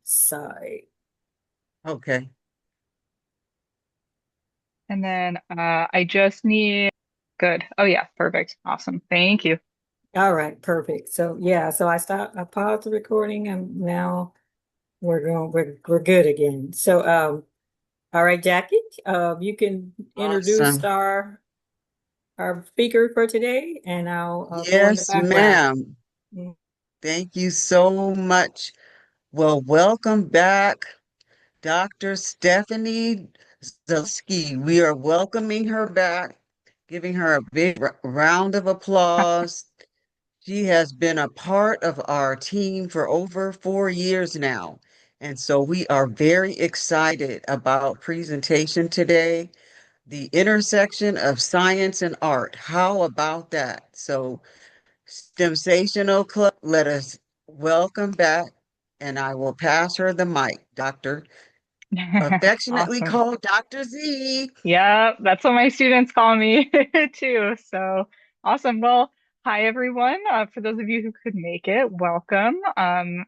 Side. Okay. And then I just need good. Oh yeah, perfect. Awesome. Thank you. All right, perfect. So yeah, so I paused the recording and now we're good again. So all right, Jackie, you can introduce Awesome. our speaker for today and I'll go in the Yes, background. ma'am. Mm. Thank you so much. Well, welcome back, Dr. Stephanie Zaleski. We are welcoming her back, giving her a big round of applause. She has been a part of our team for over 4 years now. And so we are very excited about presentation today, the intersection of science and art. How about that? So, Sensational Club, let us welcome back, and I will pass her the mic, Dr. Affectionately Awesome. called Dr. Z. Yeah, that's what my students call me too. So awesome. Well, hi everyone. For those of you who could make it, welcome.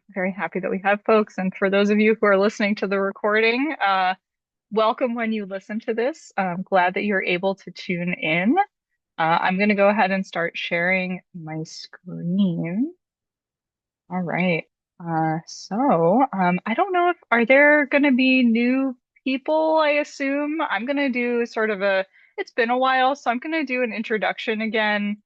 Very happy that we have folks. And for those of you who are listening to the recording, welcome when you listen to this. I'm glad that you're able to tune in. I'm going to go ahead and start sharing my screen. All right. I don't know if are there going to be new people, I assume. I'm going to do sort of it's been a while, so I'm going to do an introduction again.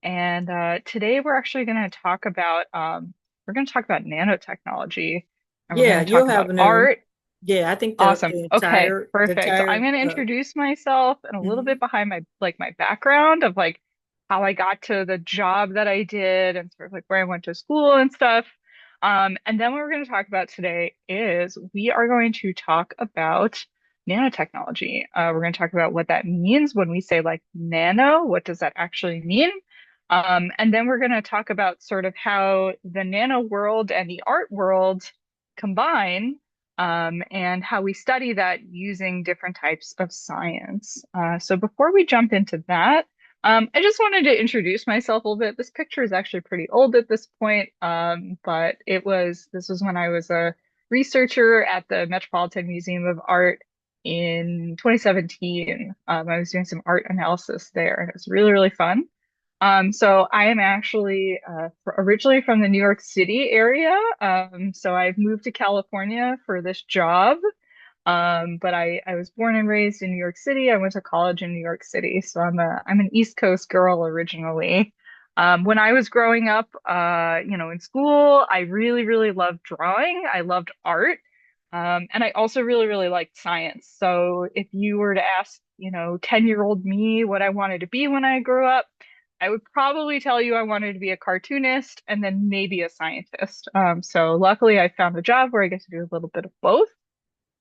And today we're actually going to talk about we're going to talk about nanotechnology and we're Yeah, going to talk you'll about have no. art. Yeah, I think Awesome. Okay, the perfect. So I'm entire going to introduce myself and a little bit mhm. behind my background of like how I got to the job that I did and sort of like where I went to school and stuff. And then what we're going to talk about today is we are going to talk about nanotechnology. We're going to talk about what that means when we say like nano, what does that actually mean? And then we're going to talk about sort of how the nano world and the art world combine and how we study that using different types of science. So before we jump into that, I just wanted to introduce myself a little bit. This picture is actually pretty old at this point, but this was when I was a researcher at the Metropolitan Museum of Art in 2017. I was doing some art analysis there, and it was really, really fun. So I am actually originally from the New York City area. So I've moved to California for this job. But I was born and raised in New York City. I went to college in New York City. So I'm an East Coast girl originally. When I was growing up, in school, I really, really loved drawing. I loved art. And I also really, really liked science. So if you were to ask, 10-year-old me what I wanted to be when I grew up, I would probably tell you I wanted to be a cartoonist and then maybe a scientist. So luckily I found a job where I get to do a little bit of both.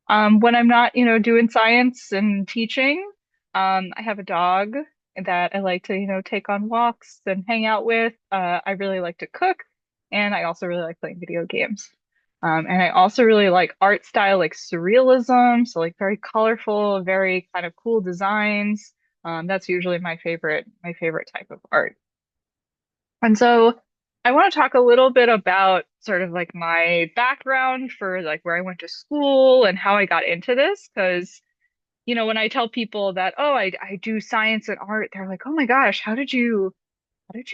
When I'm not, doing science and teaching, I have a dog that I like to, take on walks and hang out with. I really like to cook, and I also really like playing video games. And I also really like art style, like surrealism, so like very colorful, very kind of cool designs. That's usually my favorite type of art. And so I want to talk a little bit about sort of like my background for like where I went to school and how I got into this. Because, when I tell people that, oh, I do science and art, they're like, oh my gosh, how did you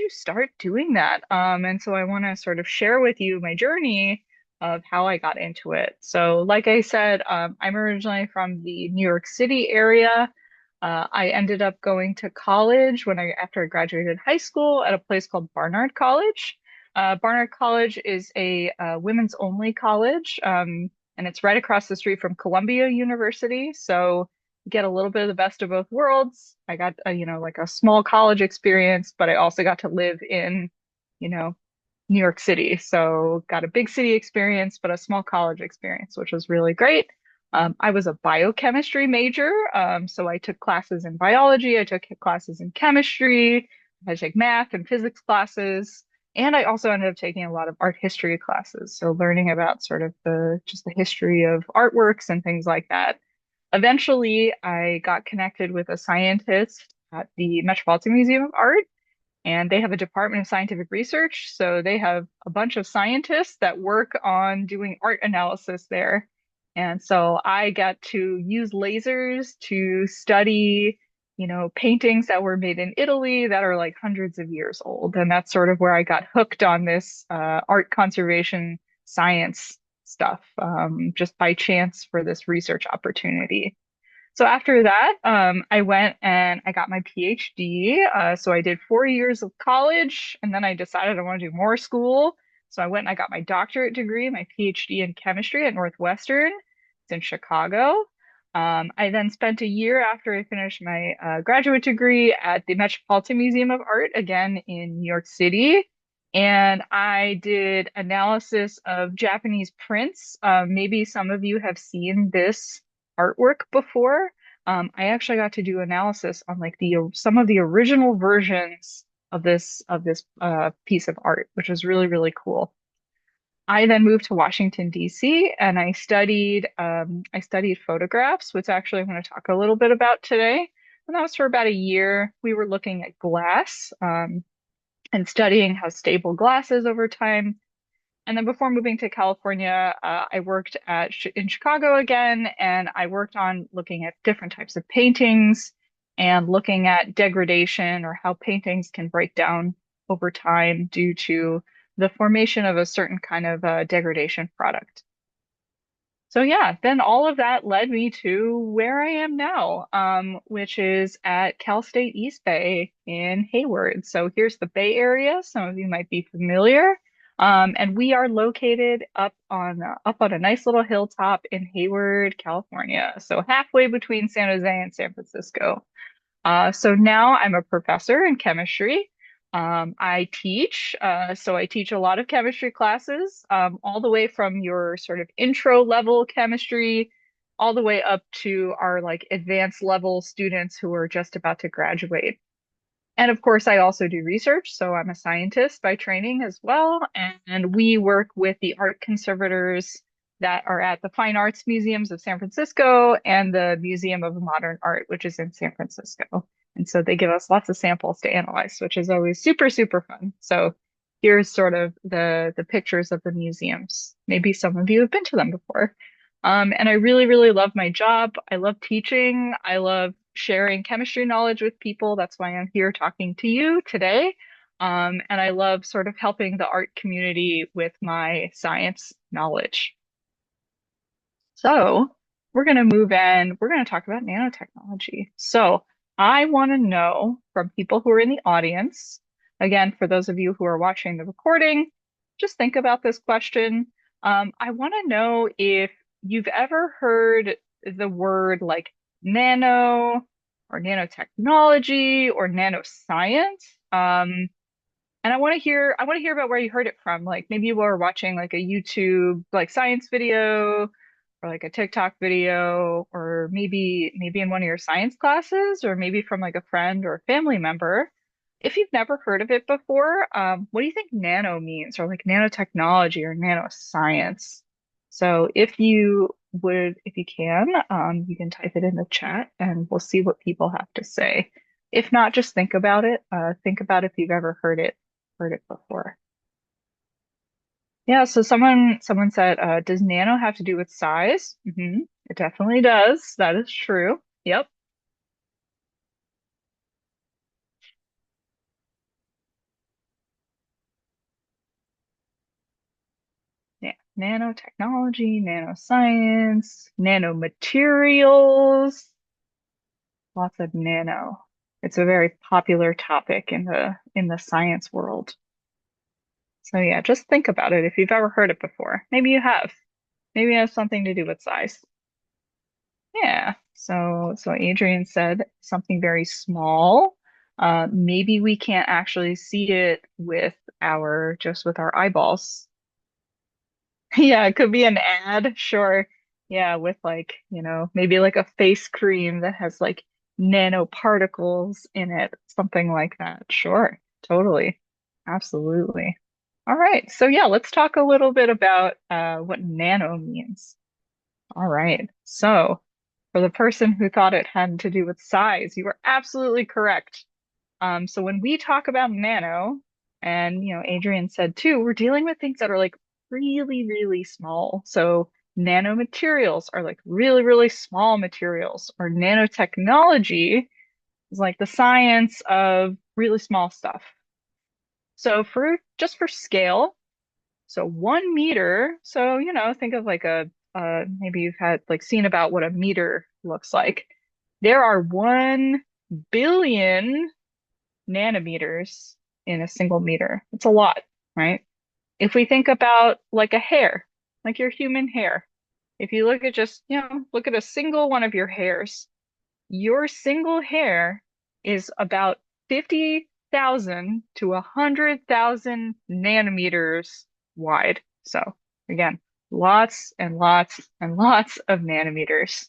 start doing that? And so I want to sort of share with you my journey of how I got into it. So, like I said, I'm originally from the New York City area. I ended up going to college after I graduated high school at a place called Barnard College. Barnard College is a women's only college, and it's right across the street from Columbia University. So get a little bit of the best of both worlds. I got like a small college experience, but I also got to live in, you know, New York City. So got a big city experience, but a small college experience, which was really great. I was a biochemistry major, so I took classes in biology, I took classes in chemistry, I had to take math and physics classes, and I also ended up taking a lot of art history classes, so learning about sort of the history of artworks and things like that. Eventually, I got connected with a scientist at the Metropolitan Museum of Art, and they have a Department of Scientific Research. So they have a bunch of scientists that work on doing art analysis there. And so I got to use lasers to study, paintings that were made in Italy that are like hundreds of years old. And that's sort of where I got hooked on this art conservation science stuff, just by chance for this research opportunity. So after that, I went and I got my PhD. So I did 4 years of college, and then I decided I want to do more school. So I went and I got my doctorate degree, my PhD in chemistry at Northwestern. It's in Chicago. I then spent a year after I finished my graduate degree at the Metropolitan Museum of Art, again in New York City. And I did analysis of Japanese prints. Maybe some of you have seen this artwork before. I actually got to do analysis on like the some of the original versions of this piece of art, which was really, really cool. I then moved to Washington, D.C., and I studied photographs, which actually I'm going to talk a little bit about today. And that was for about a year. We were looking at glass, and studying how stable glass is over time. And then before moving to California, I worked in Chicago again, and I worked on looking at different types of paintings and looking at degradation or how paintings can break down over time due to the formation of a certain kind of degradation product. So yeah, then all of that led me to where I am now, which is at Cal State East Bay in Hayward. So here's the Bay Area. Some of you might be familiar. And we are located up on a nice little hilltop in Hayward, California. So halfway between San Jose and San Francisco. So now I'm a professor in chemistry. I teach, so I teach a lot of chemistry classes, all the way from your sort of intro level chemistry, all the way up to our like advanced level students who are just about to graduate. And of course, I also do research, so I'm a scientist by training as well. And we work with the art conservators that are at the Fine Arts Museums of San Francisco and the Museum of Modern Art, which is in San Francisco. And so they give us lots of samples to analyze, which is always super, super fun. So here's sort of the pictures of the museums. Maybe some of you have been to them before. And I really, really love my job. I love teaching. I love sharing chemistry knowledge with people. That's why I'm here talking to you today. And I love sort of helping the art community with my science knowledge. So we're going to move in. We're going to talk about nanotechnology. So I want to know from people who are in the audience, again, for those of you who are watching the recording, just think about this question. I want to know if you've ever heard the word like nano or nanotechnology or nanoscience. And I want to hear about where you heard it from. Like maybe you were watching like a YouTube like science video or like a TikTok video, or maybe in one of your science classes, or maybe from like a friend or a family member. If you've never heard of it before, what do you think nano means, or like nanotechnology or nanoscience? So if you can, you can type it in the chat and we'll see what people have to say. If not, just think about it. Think about if you've ever heard it before. Yeah, so someone said, does nano have to do with size? It definitely does. That is true. Yep. Yeah. Nanotechnology, nanoscience, nanomaterials, lots of nano. It's a very popular topic in the science world. So yeah, just think about it if you've ever heard it before. Maybe you have. Maybe it has something to do with size. Yeah. So Adrian said something very small. Maybe we can't actually see it with our eyeballs. Yeah, it could be an ad, sure. Yeah, with like, maybe like a face cream that has like nanoparticles in it, something like that. Sure, totally. Absolutely. All right. So yeah, let's talk a little bit about what nano means. All right. So for the person who thought it had to do with size, you were absolutely correct. So when we talk about nano, and Adrian said too, we're dealing with things that are like really, really small. So nanomaterials are like really, really small materials, or nanotechnology is like the science of really small stuff. So for just for scale, so 1 meter, so think of like a maybe you've had like seen about what a meter looks like. There are 1 billion nanometers in a single meter. It's a lot, right? If we think about like a hair, like your human hair, if you look at just, look at a single one of your hairs, your single hair is about 50,000 to 100,000 nanometers wide. So again, lots and lots and lots of nanometers.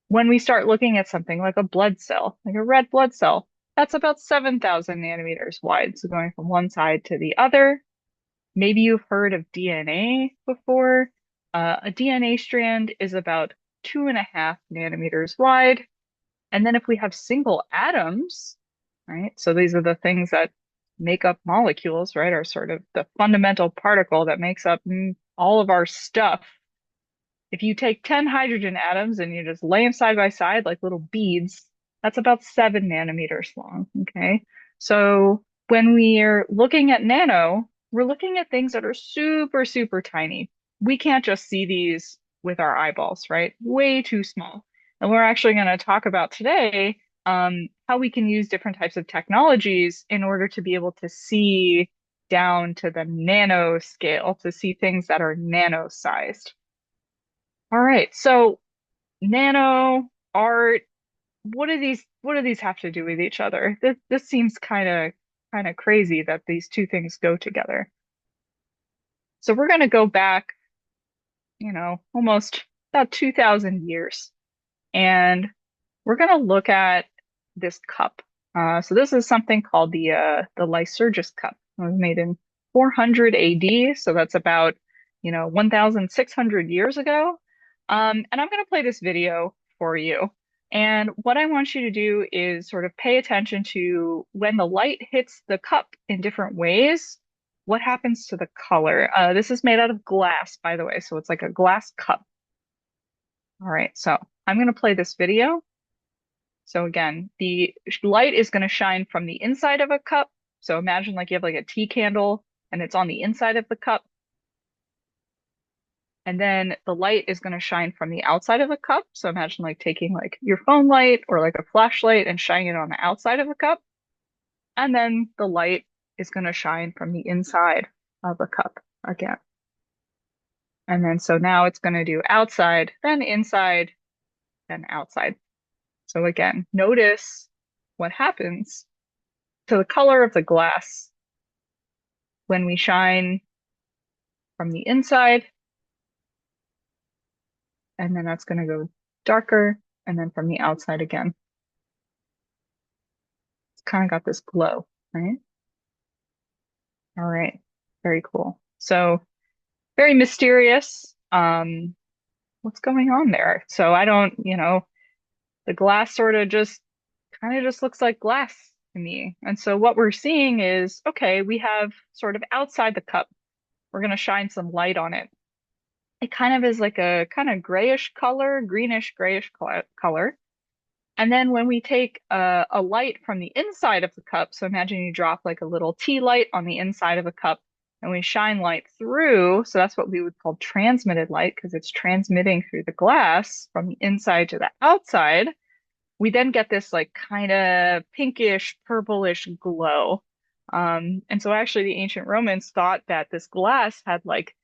When we start looking at something like a blood cell, like a red blood cell, that's about 7,000 nanometers wide. So going from one side to the other. Maybe you've heard of DNA before. A DNA strand is about 2.5 nanometers wide. And then if we have single atoms, right? So these are the things that make up molecules, right? Are sort of the fundamental particle that makes up all of our stuff. If you take 10 hydrogen atoms and you just lay them side by side like little beads, that's about 7 nanometers long. Okay. So when we're looking at nano, we're looking at things that are super, super tiny. We can't just see these with our eyeballs, right? Way too small. And we're actually going to talk about today how we can use different types of technologies in order to be able to see down to the nano scale, to see things that are nano sized. All right. So nano art, what do these have to do with each other? This seems kind of crazy that these two things go together. So we're going to go back, almost about 2000 years, and we're going to look at this cup. So this is something called the Lycurgus cup. It was made in 400 AD, so that's about 1,600 years ago. And I'm going to play this video for you. And what I want you to do is sort of pay attention to when the light hits the cup in different ways, what happens to the color. This is made out of glass, by the way, so it's like a glass cup. All right, so I'm going to play this video. So again, the light is going to shine from the inside of a cup. So imagine like you have like a tea candle and it's on the inside of the cup. And then the light is going to shine from the outside of the cup. So imagine like taking like your phone light or like a flashlight and shining it on the outside of the cup. And then the light is going to shine from the inside of the cup again. And then so now it's going to do outside, then inside, then outside. So again, notice what happens to the color of the glass when we shine from the inside, and then that's going to go darker, and then from the outside again. It's kind of got this glow, right? All right, very cool. So very mysterious. What's going on there? So I don't, the glass sort of just kind of just looks like glass to me. And so what we're seeing is, okay, we have sort of outside the cup, we're going to shine some light on it. It kind of is like a kind of grayish color, greenish grayish color. And then when we take a light from the inside of the cup, so imagine you drop like a little tea light on the inside of a cup and we shine light through. So that's what we would call transmitted light because it's transmitting through the glass from the inside to the outside. We then get this like kind of pinkish, purplish glow. And so actually the ancient Romans thought that this glass had like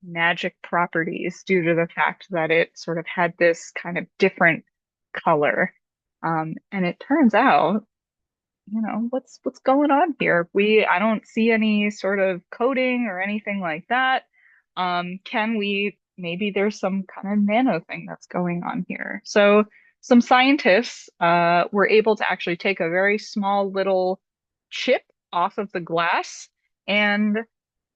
magic properties due to the fact that it sort of had this kind of different color. And it turns out, what's going on here? I don't see any sort of coating or anything like that. Maybe there's some kind of nano thing that's going on here. So some scientists were able to actually take a very small little chip off of the glass and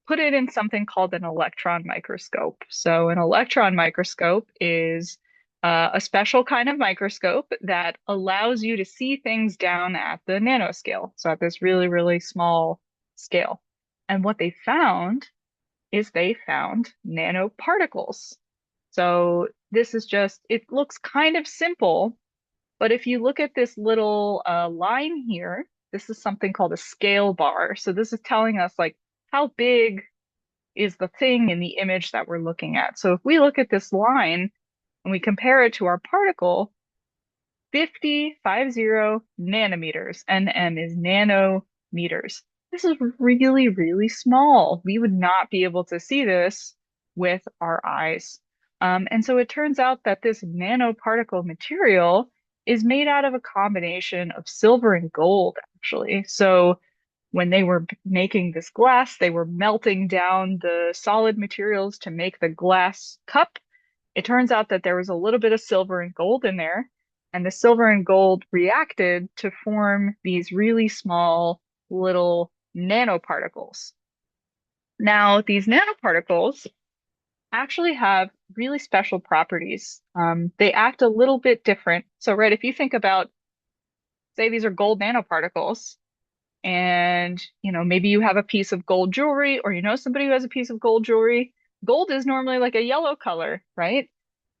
put it in something called an electron microscope. So an electron microscope is a special kind of microscope that allows you to see things down at the nanoscale, so at this really, really small scale. And what they found is they found nanoparticles. So this is just, it looks kind of simple, but if you look at this little line here, this is something called a scale bar. So this is telling us like how big is the thing in the image that we're looking at. So if we look at this line and we compare it to our particle, 50 nanometers. NM is nanometers. This is really, really small. We would not be able to see this with our eyes. And so it turns out that this nanoparticle material is made out of a combination of silver and gold, actually. So when they were making this glass, they were melting down the solid materials to make the glass cup. It turns out that there was a little bit of silver and gold in there, and the silver and gold reacted to form these really small little nanoparticles. Now, these nanoparticles actually have really special properties. They act a little bit different. So, right, if you think about, say, these are gold nanoparticles, and maybe you have a piece of gold jewelry, or somebody who has a piece of gold jewelry. Gold is normally like a yellow color, right?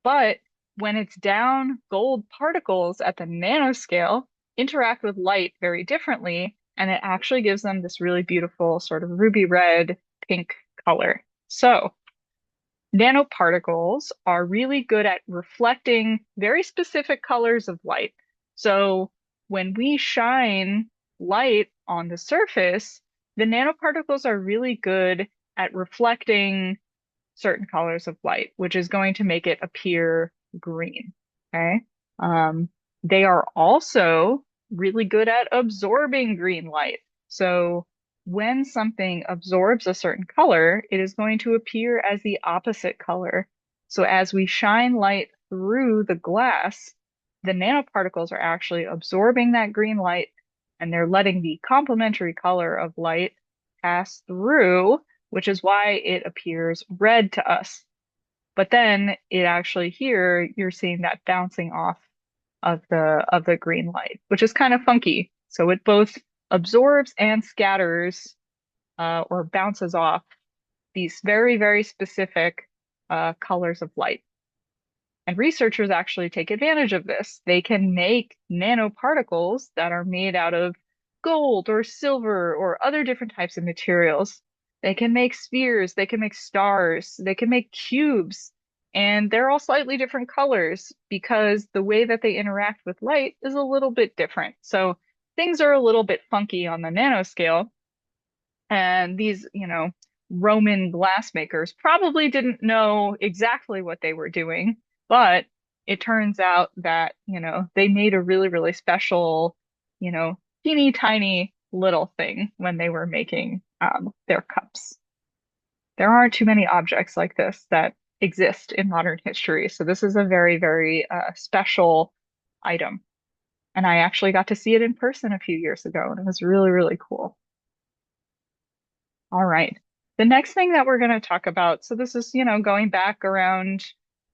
But when it's down, gold particles at the nanoscale interact with light very differently, and it actually gives them this really beautiful sort of ruby red pink color. So nanoparticles are really good at reflecting very specific colors of light. So when we shine light on the surface, the nanoparticles are really good at reflecting certain colors of light, which is going to make it appear green. Okay. Um, they are also really good at absorbing green light. So when something absorbs a certain color, it is going to appear as the opposite color. So as we shine light through the glass, the nanoparticles are actually absorbing that green light and they're letting the complementary color of light pass through, which is why it appears red to us. But then it actually here you're seeing that bouncing off of the green light, which is kind of funky. So it both absorbs and scatters or bounces off these very, very specific colors of light. And researchers actually take advantage of this. They can make nanoparticles that are made out of gold or silver or other different types of materials. They can make spheres, they can make stars, they can make cubes, and they're all slightly different colors because the way that they interact with light is a little bit different. So things are a little bit funky on the nanoscale. And these, Roman glassmakers probably didn't know exactly what they were doing, but it turns out that, they made a really, really special, teeny tiny little thing when they were making their cups. There aren't too many objects like this that exist in modern history. So this is a very, very special item. And I actually got to see it in person a few years ago, and it was really, really cool. All right. The next thing that we're going to talk about, so this is, going back around,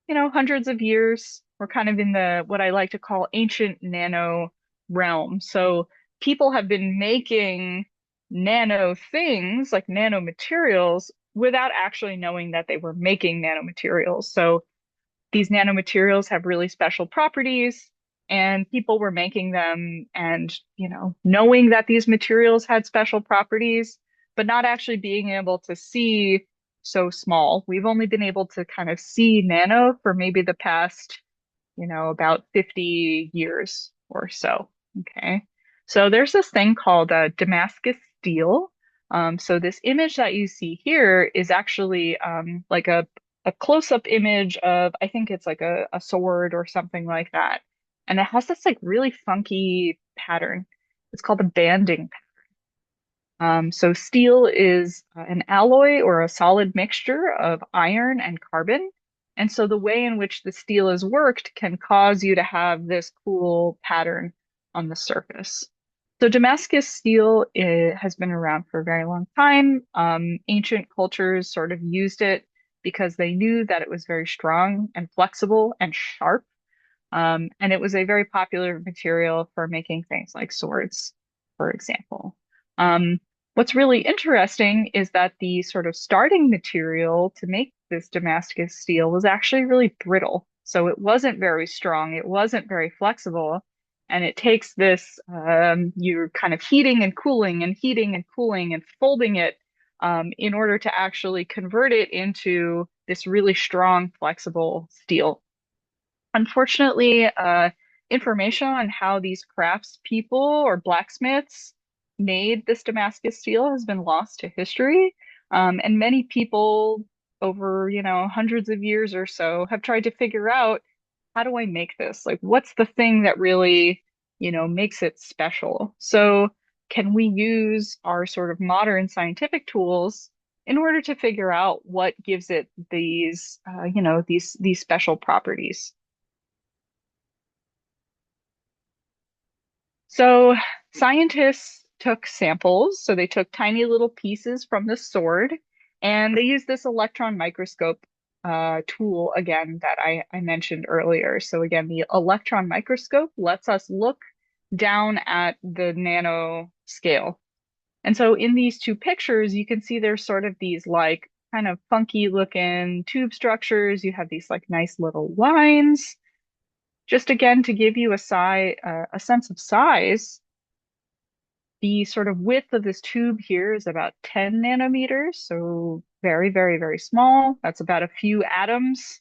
hundreds of years. We're kind of in the what I like to call ancient nano realm. So people have been making nano things like nanomaterials without actually knowing that they were making nanomaterials. So these nanomaterials have really special properties and people were making them and, knowing that these materials had special properties, but not actually being able to see so small. We've only been able to kind of see nano for maybe the past, about 50 years or so. Okay. So there's this thing called Damascus steel. So this image that you see here is actually like a close-up image of, I think it's like a sword or something like that. And it has this like really funky pattern. It's called a banding. So steel is an alloy or a solid mixture of iron and carbon. And so the way in which the steel is worked can cause you to have this cool pattern on the surface. So Damascus steel has been around for a very long time. Ancient cultures sort of used it because they knew that it was very strong and flexible and sharp. And it was a very popular material for making things like swords, for example. Um, what's really interesting is that the sort of starting material to make this Damascus steel was actually really brittle. So it wasn't very strong, it wasn't very flexible. And it takes this, you're kind of heating and cooling and heating and cooling and folding it in order to actually convert it into this really strong, flexible steel. Unfortunately, information on how these craftspeople or blacksmiths made this Damascus steel has been lost to history. And many people over, hundreds of years or so have tried to figure out, how do I make this? Like, what's the thing that really, makes it special? So, can we use our sort of modern scientific tools in order to figure out what gives it these, these special properties? So scientists took samples. So they took tiny little pieces from the sword and they used this electron microscope tool again that I mentioned earlier. So again, the electron microscope lets us look down at the nano scale. And so in these two pictures, you can see there's sort of these like kind of funky looking tube structures. You have these like nice little lines. Just again to give you a sense of size, the sort of width of this tube here is about 10 nanometers, so very, very, very small. That's about a few atoms,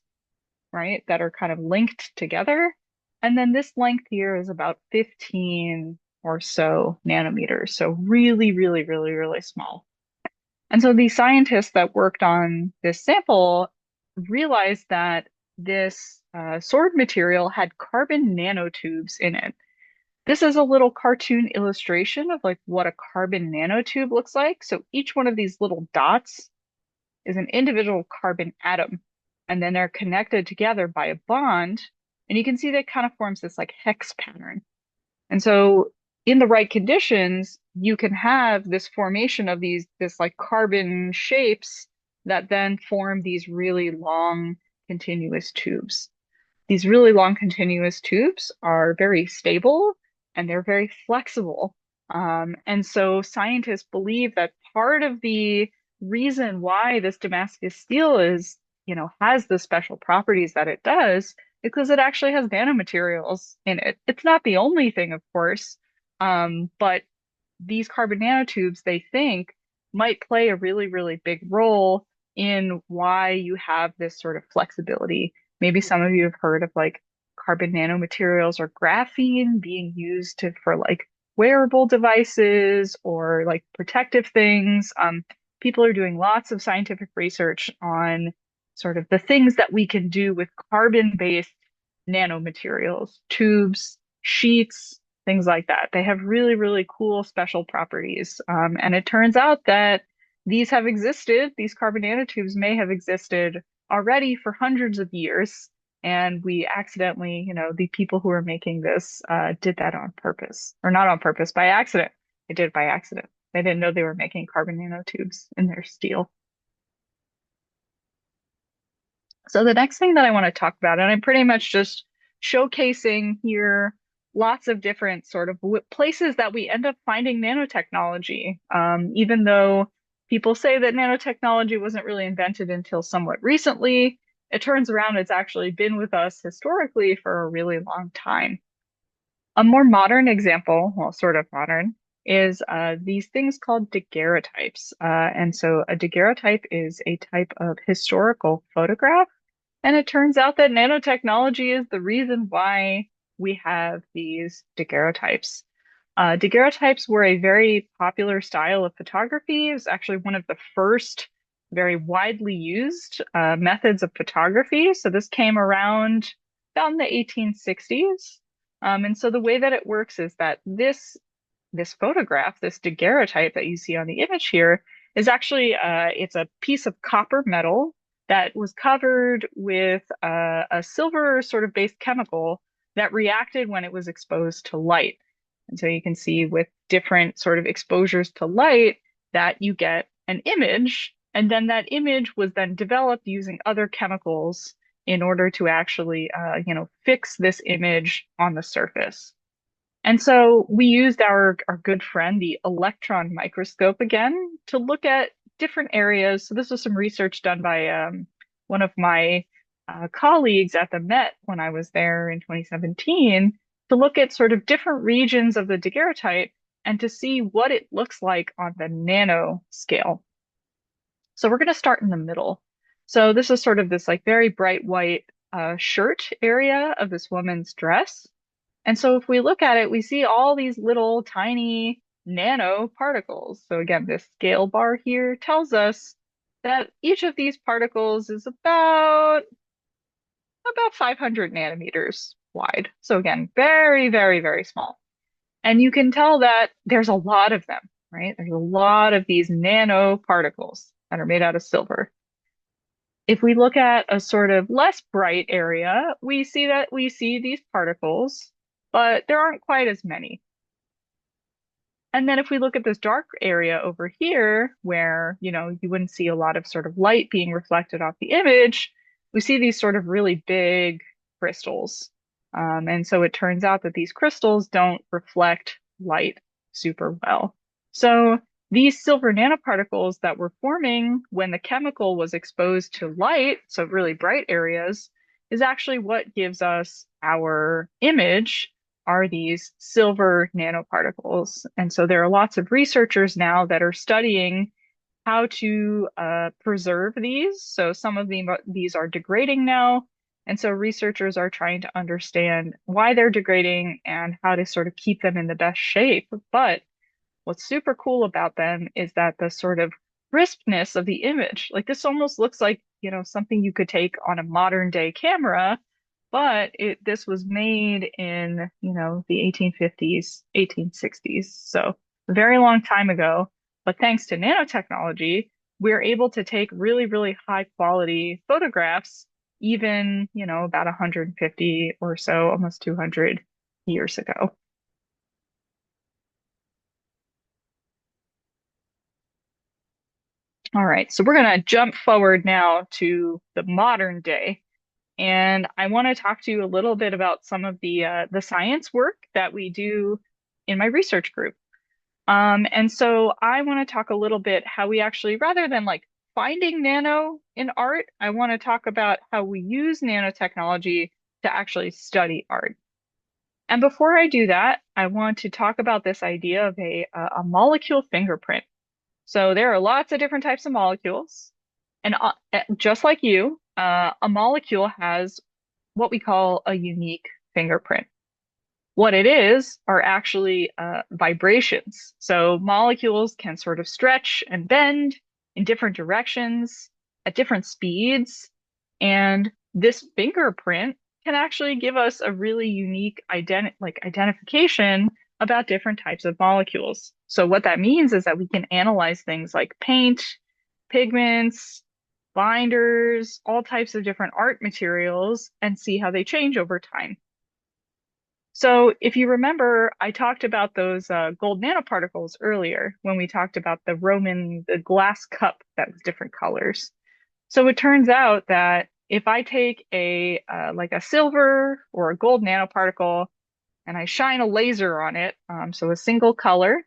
right, that are kind of linked together. And then this length here is about 15 or so nanometers, so really, really, really, really small. And so these scientists that worked on this sample realized that this sword material had carbon nanotubes in it. This is a little cartoon illustration of like what a carbon nanotube looks like. So each one of these little dots is an individual carbon atom, and then they're connected together by a bond. And you can see that kind of forms this like hex pattern. And so in the right conditions, you can have this formation of this like carbon shapes that then form these really long continuous tubes. These really long continuous tubes are very stable and they're very flexible. And so scientists believe that part of the reason why this Damascus steel has the special properties that it does, because it actually has nanomaterials in it. It's not the only thing, of course, but these carbon nanotubes, they think, might play a really, really big role in why you have this sort of flexibility. Maybe some of you have heard of like carbon nanomaterials or graphene being used for like wearable devices or like protective things. People are doing lots of scientific research on sort of the things that we can do with carbon-based nanomaterials, tubes, sheets, things like that. They have really, really cool special properties. And it turns out that these carbon nanotubes may have existed already for hundreds of years. And we accidentally, the people who are making this did that on purpose, or not on purpose, by accident. They did it by accident. They didn't know they were making carbon nanotubes in their steel. So the next thing that I want to talk about, and I'm pretty much just showcasing here lots of different sort of places that we end up finding nanotechnology, even though people say that nanotechnology wasn't really invented until somewhat recently. It turns around it's actually been with us historically for a really long time. A more modern example, well, sort of modern, is these things called daguerreotypes. And so a daguerreotype is a type of historical photograph, and it turns out that nanotechnology is the reason why we have these daguerreotypes. Daguerreotypes were a very popular style of photography. It was actually one of the first very widely used methods of photography. So this came around about in the 1860s. And so the way that it works is that this photograph, this daguerreotype that you see on the image here, is actually it's a piece of copper metal that was covered with a silver sort of based chemical that reacted when it was exposed to light. And so you can see with different sort of exposures to light that you get an image, and then that image was then developed using other chemicals in order to actually, fix this image on the surface. And so we used our good friend, the electron microscope again, to look at different areas. So this was some research done by one of my colleagues at the Met when I was there in 2017 to look at sort of different regions of the daguerreotype and to see what it looks like on the nano scale. So we're going to start in the middle. So this is sort of this like very bright white shirt area of this woman's dress. And so if we look at it, we see all these little tiny nano particles. So again, this scale bar here tells us that each of these particles is about 500 nanometers wide. So again, very, very, very small. And you can tell that there's a lot of them, right? There's a lot of these nano particles that are made out of silver. If we look at a sort of less bright area, we see these particles, but there aren't quite as many. And then if we look at this dark area over here, where, you wouldn't see a lot of sort of light being reflected off the image, we see these sort of really big crystals. And so it turns out that these crystals don't reflect light super well. So these silver nanoparticles that were forming when the chemical was exposed to light, so really bright areas, is actually what gives us our image are these silver nanoparticles. And so there are lots of researchers now that are studying how to preserve these. So some of these are degrading now. And so researchers are trying to understand why they're degrading and how to sort of keep them in the best shape. But what's super cool about them is that the sort of crispness of the image, like this almost looks like, something you could take on a modern day camera, but this was made in, the 1850s, 1860s. So a very long time ago. But thanks to nanotechnology, we're able to take really, really high quality photographs, even, about 150 or so, almost 200 years ago. All right, so we're going to jump forward now to the modern day. And I want to talk to you a little bit about some of the science work that we do in my research group. And so I want to talk a little bit how we actually, rather than like finding nano in art, I want to talk about how we use nanotechnology to actually study art. And before I do that, I want to talk about this idea of a molecule fingerprint. So there are lots of different types of molecules. And just like you, a molecule has what we call a unique fingerprint. What it is are actually vibrations. So molecules can sort of stretch and bend in different directions at different speeds. And this fingerprint can actually give us a really unique identification about different types of molecules. So what that means is that we can analyze things like paint, pigments, binders, all types of different art materials and see how they change over time. So if you remember, I talked about those gold nanoparticles earlier when we talked about the glass cup that was different colors. So it turns out that if I take like a silver or a gold nanoparticle and I shine a laser on it, so a single color,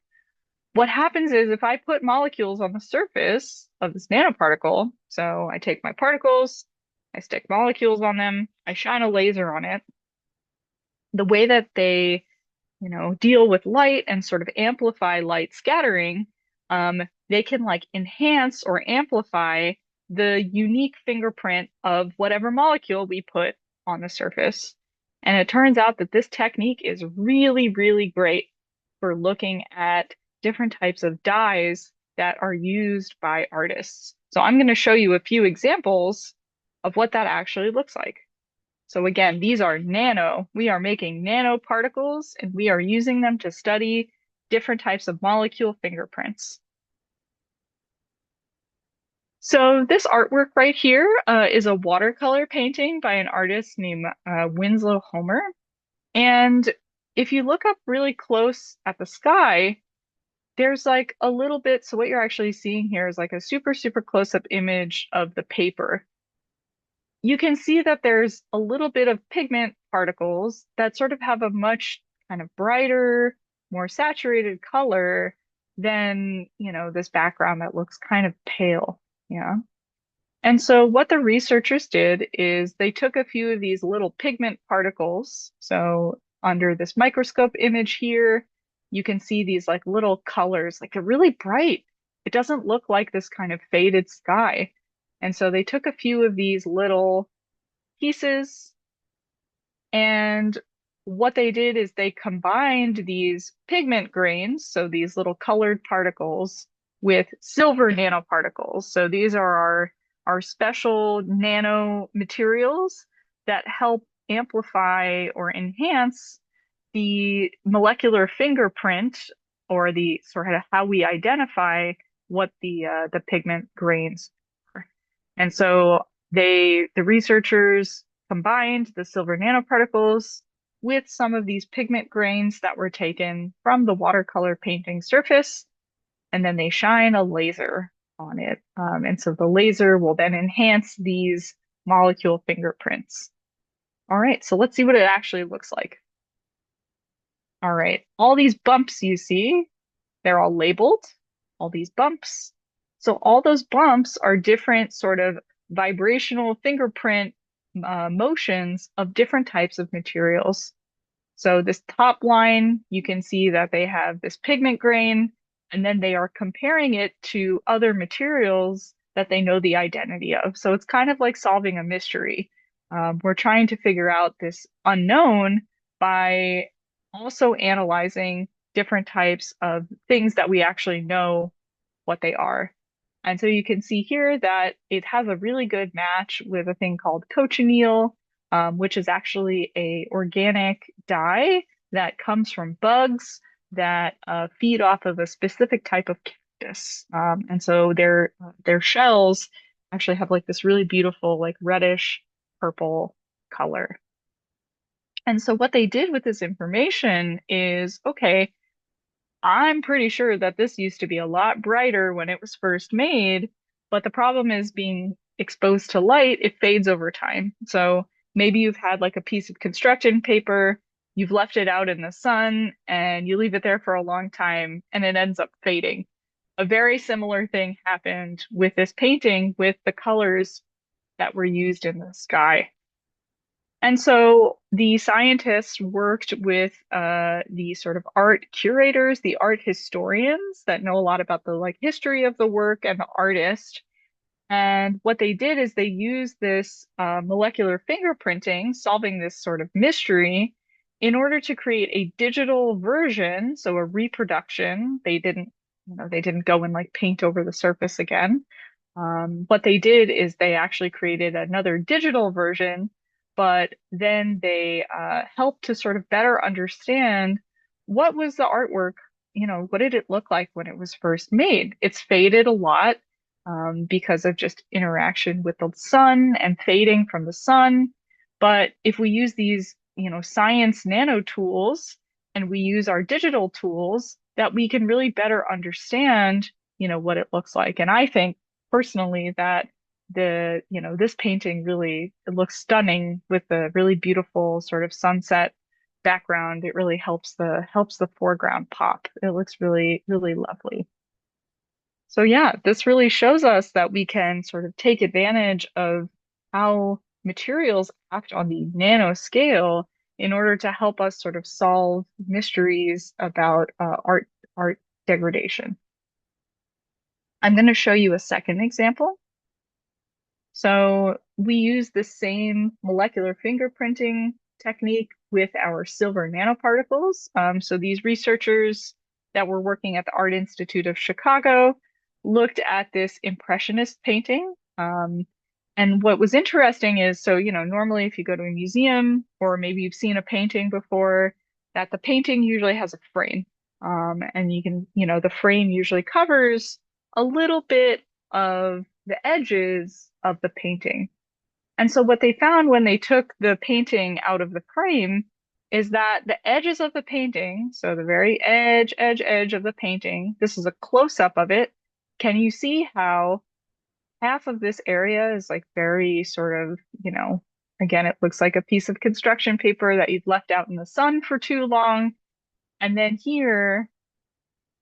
what happens is if I put molecules on the surface of this nanoparticle, so I take my particles, I stick molecules on them, I shine a laser on it, the way that they, deal with light and sort of amplify light scattering, they can like enhance or amplify the unique fingerprint of whatever molecule we put on the surface. And it turns out that this technique is really, really great for looking at different types of dyes that are used by artists. So I'm going to show you a few examples of what that actually looks like. So again, these are nano. We are making nanoparticles and we are using them to study different types of molecule fingerprints. So this artwork right here is a watercolor painting by an artist named Winslow Homer. And if you look up really close at the sky, there's like a little bit, so what you're actually seeing here is like a super, super close-up image of the paper. you can see that there's a little bit of pigment particles that sort of have a much kind of brighter, more saturated color than, this background that looks kind of pale. Yeah. And so what the researchers did is they took a few of these little pigment particles. So under this microscope image here, you can see these like little colors, like they're really bright. It doesn't look like this kind of faded sky. And so they took a few of these little pieces, and what they did is they combined these pigment grains, so these little colored particles, with silver nanoparticles. So these are our special nano materials that help amplify or enhance the molecular fingerprint, or the sort of how we identify what the pigment grains are. And so the researchers combined the silver nanoparticles with some of these pigment grains that were taken from the watercolor painting surface, and then they shine a laser on it. And so the laser will then enhance these molecule fingerprints. All right, so let's see what it actually looks like. All right, all these bumps you see, they're all labeled, all these bumps. So all those bumps are different sort of vibrational fingerprint motions of different types of materials. So this top line, you can see that they have this pigment grain, and then they are comparing it to other materials that they know the identity of. So it's kind of like solving a mystery. We're trying to figure out this unknown by also analyzing different types of things that we actually know what they are. And so you can see here that it has a really good match with a thing called cochineal, which is actually a organic dye that comes from bugs that feed off of a specific type of cactus. And so their shells actually have like this really beautiful, like reddish purple color. And so what they did with this information is, okay, I'm pretty sure that this used to be a lot brighter when it was first made, but the problem is being exposed to light, it fades over time. So maybe you've had like a piece of construction paper, you've left it out in the sun, and you leave it there for a long time, and it ends up fading. A very similar thing happened with this painting with the colors that were used in the sky. And so the scientists worked with the sort of art curators, the art historians that know a lot about the like history of the work and the artist. And what they did is they used this molecular fingerprinting, solving this sort of mystery, in order to create a digital version, so a reproduction. They didn't go and like paint over the surface again. What they did is they actually created another digital version, but then they helped to sort of better understand what was the artwork, what did it look like when it was first made? It's faded a lot because of just interaction with the sun and fading from the sun. But if we use these, science nano tools, and we use our digital tools, that we can really better understand, what it looks like. And I think personally that this painting really, it looks stunning with the really beautiful sort of sunset background. It really helps the foreground pop. It looks really, really lovely. So yeah, this really shows us that we can sort of take advantage of how materials act on the nano scale in order to help us sort of solve mysteries about art degradation. I'm going to show you a second example. So we use the same molecular fingerprinting technique with our silver nanoparticles. So these researchers that were working at the Art Institute of Chicago looked at this impressionist painting. And what was interesting is, so, normally if you go to a museum or maybe you've seen a painting before, that the painting usually has a frame. And the frame usually covers a little bit of the edges of the painting. And so what they found when they took the painting out of the frame is that the edges of the painting, so the very edge of the painting, this is a close up of it. Can you see how half of this area is like very sort of, again, it looks like a piece of construction paper that you've left out in the sun for too long. And then here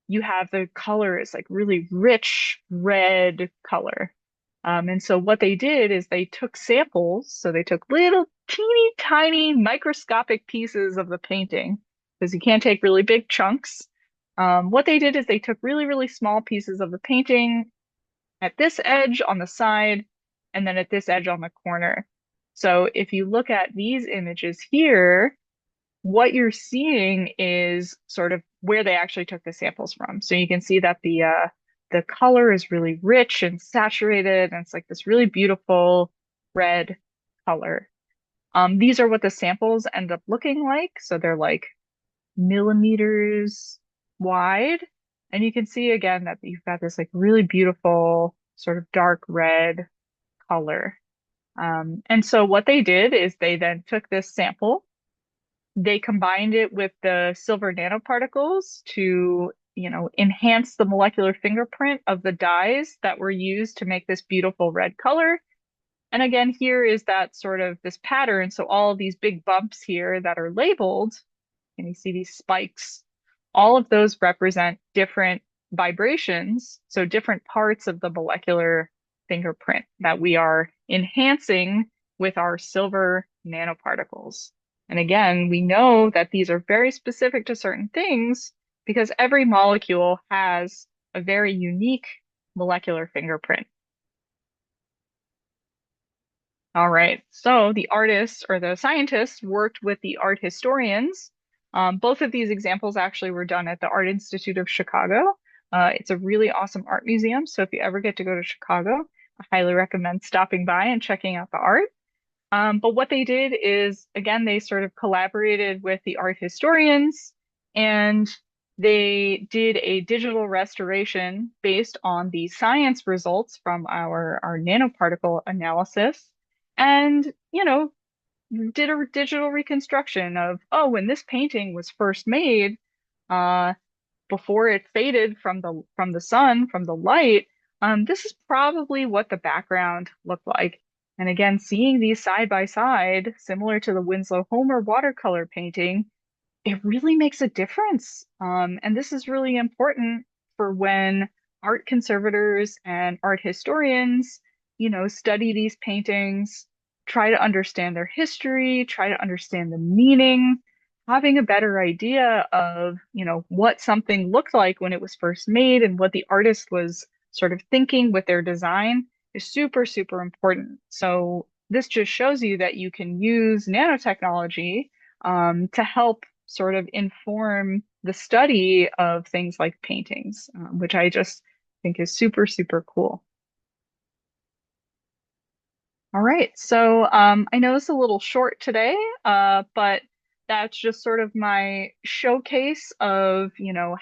you have the color is like really rich red color. And so what they did is they took samples. So they took little teeny tiny microscopic pieces of the painting because you can't take really big chunks. What they did is they took really, really small pieces of the painting at this edge on the side and then at this edge on the corner. So if you look at these images here, what you're seeing is sort of where they actually took the samples from. So you can see that the color is really rich and saturated, and it's like this really beautiful red color. These are what the samples end up looking like. So they're like millimeters wide. And you can see again that you've got this like really beautiful sort of dark red color. And so what they did is they then took this sample, they combined it with the silver nanoparticles to, enhance the molecular fingerprint of the dyes that were used to make this beautiful red color. And again, here is that sort of this pattern. So all of these big bumps here that are labeled, and you see these spikes, all of those represent different vibrations. So different parts of the molecular fingerprint that we are enhancing with our silver nanoparticles. And again, we know that these are very specific to certain things because every molecule has a very unique molecular fingerprint. All right. So the artists or the scientists worked with the art historians. Both of these examples actually were done at the Art Institute of Chicago. It's a really awesome art museum. So if you ever get to go to Chicago, I highly recommend stopping by and checking out the art. But what they did is, again, they sort of collaborated with the art historians and they did a digital restoration based on the science results from our nanoparticle analysis and, did a digital reconstruction of, oh, when this painting was first made, uh, before it faded from the sun, from the light, this is probably what the background looked like. And again, seeing these side by side, similar to the Winslow Homer watercolor painting, it really makes a difference. And this is really important for when art conservators and art historians, study these paintings, try to understand their history, try to understand the meaning, having a better idea of, what something looked like when it was first made and what the artist was sort of thinking with their design is super, super important. So this just shows you that you can use nanotechnology to help sort of inform the study of things like paintings, which I just think is super, super cool. All right, so I know it's a little short today, but that's just sort of my showcase of,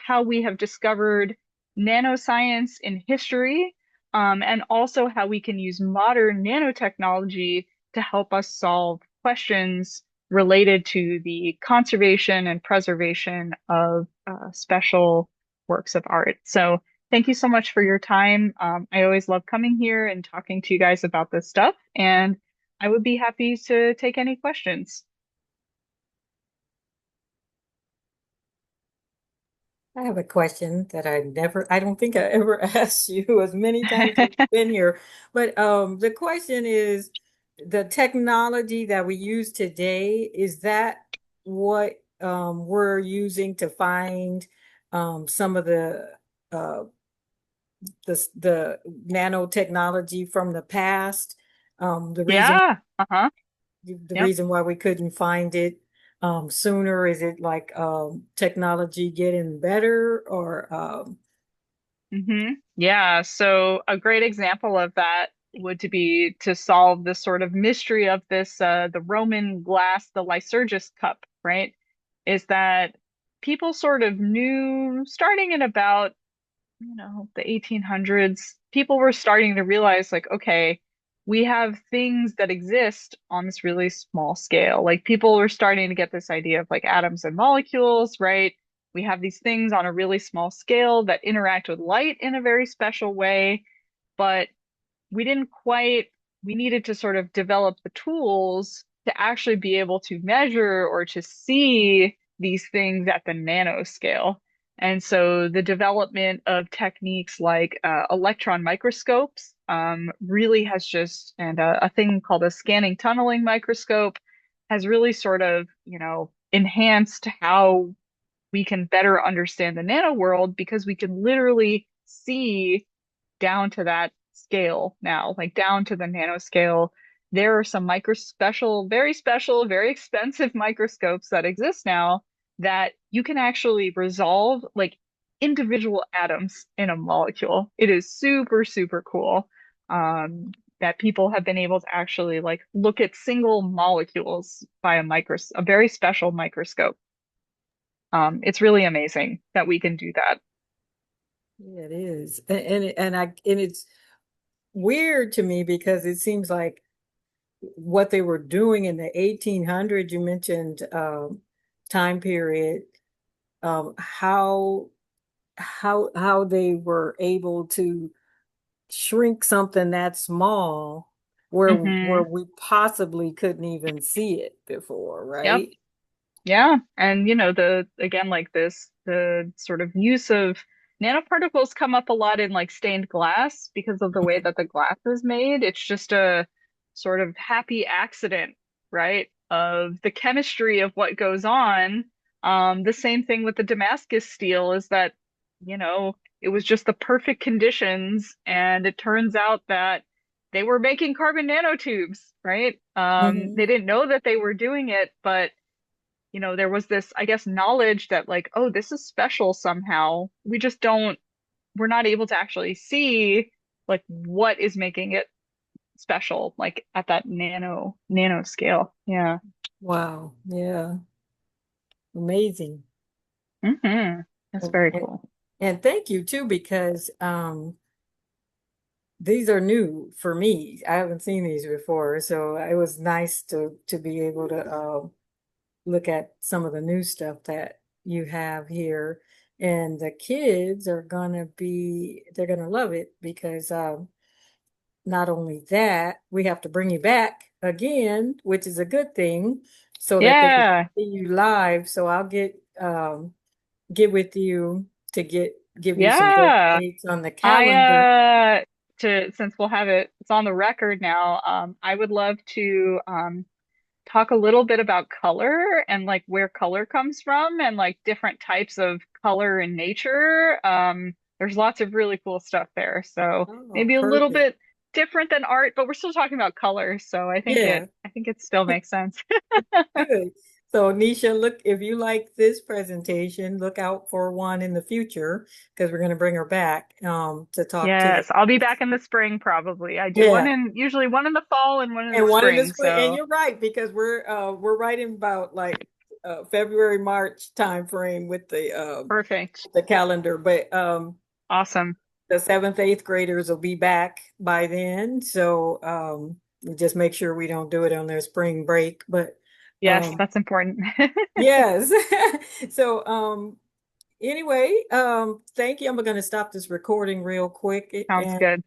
how we have discovered nanoscience in history, and also how we can use modern nanotechnology to help us solve questions related to the conservation and preservation of special works of art. So thank you so much for your time. I always love coming here and talking to you guys about this stuff, and I would be happy to take any questions. I have a question that I don't think I ever asked you as many times as you've been here. But the question is, the technology that we use today, is that what we're using to find some of uh, the nanotechnology from the past? The reason Yeah. Uh-huh. the Yep. reason why we couldn't find it sooner, is it like technology getting better or Yeah. So a great example of that would to be to solve this sort of mystery of this the Roman glass, the Lycurgus cup, right? Is that people sort of knew starting in about the 1800s, people were starting to realize like, okay, we have things that exist on this really small scale. Like people were starting to get this idea of like atoms and molecules, right? We have these things on a really small scale that interact with light in a very special way, but we didn't quite, we needed to sort of develop the tools to actually be able to measure or to see these things at the nanoscale. And so the development of techniques like electron microscopes really has just, and a thing called a scanning tunneling microscope has really sort of, enhanced how we can better understand the nano world because we can literally see down to that scale now, like down to the nanoscale. There are some special, very expensive microscopes that exist now that you can actually resolve like individual atoms in a molecule. It is super, super cool. That people have been able to actually like look at single molecules by a very special microscope. It's really amazing that we can do that. Yeah, it is. And it's weird to me because it seems like what they were doing in the 1800s, you mentioned time period, how they were able to shrink something that small where Hmm. we possibly couldn't even see it before, Yep. right? Yeah. And the again like the sort of use of nanoparticles come up a lot in like stained glass because of the way that the glass is made. It's just a sort of happy accident, right? Of the chemistry of what goes on. The same thing with the Damascus steel is that, it was just the perfect conditions, and it turns out that they were making carbon nanotubes, right? Hmm. They didn't know that they were doing it, but there was this, I guess, knowledge that like, oh, this is special somehow. We're not able to actually see like what is making it special, like at that nano scale. Yeah. Wow. Yeah. Amazing. That's And, very and, cool. and thank you too, because these are new for me. I haven't seen these before, so it was nice to be able to look at some of the new stuff that you have here. And the kids are they're gonna love it because not only that, we have to bring you back again, which is a good thing, so that they can Yeah. see you live. So I'll get with you to give you some Yeah. dates on the I calendar. to since we'll have it's on the record now, I would love to talk a little bit about color and like where color comes from and like different types of color in nature. There's lots of really cool stuff there. So Oh, maybe a little perfect. bit different than art, but we're still talking about color. So Yeah. I think it still makes sense. Good. So, Nisha, look, if you like this presentation, look out for one in the future because we're going to bring her back to talk to the Yes, I'll be kids. back in the spring probably. I do Yeah. usually one in the fall and one in the And one in the spring. spring. And So you're right, because we're right in about like February, March time frame perfect. with the calendar. But Awesome. the seventh, eighth graders will be back by then. So we just make sure we don't do it on their spring break. But Yes, um that's important. yes. So anyway, thank you. I'm going to stop this recording real quick Sounds and good.